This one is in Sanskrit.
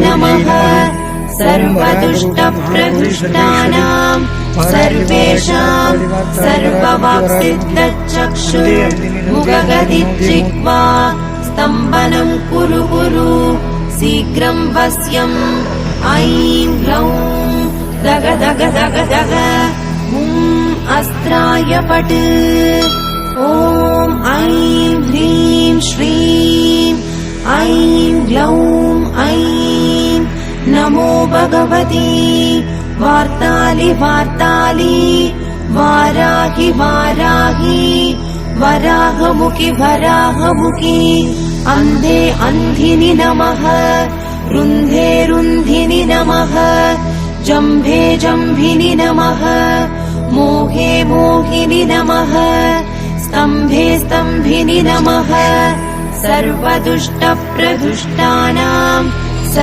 नमः सर्वदुष्टप्रदुष्टानां सर्वेषां सर्ववाक्सिद्धचक्षुर्मुखगदिजिह्वा स्तम्भनं कुरु कुरु शीघ्रं वश्यम् ऐं ग्लौं दग दग दग दग अस्त्राय पट् ॐ ऐं ह्रीं श्रीं ऐं ग्लौं ऐं नमो भगवती वार्तालि वार्तालि वाराहि वाराहि वराहमुखि वराहमुखि अन्धे अन्धिनि नमः रुन्धे रुन्धिनि नमः जम्भे जम्भिनि नमः मोहे मोहिनि नमः स्तम्भे स्तम्भिनि नमः सर्वदुष्टप्रदुष्टानां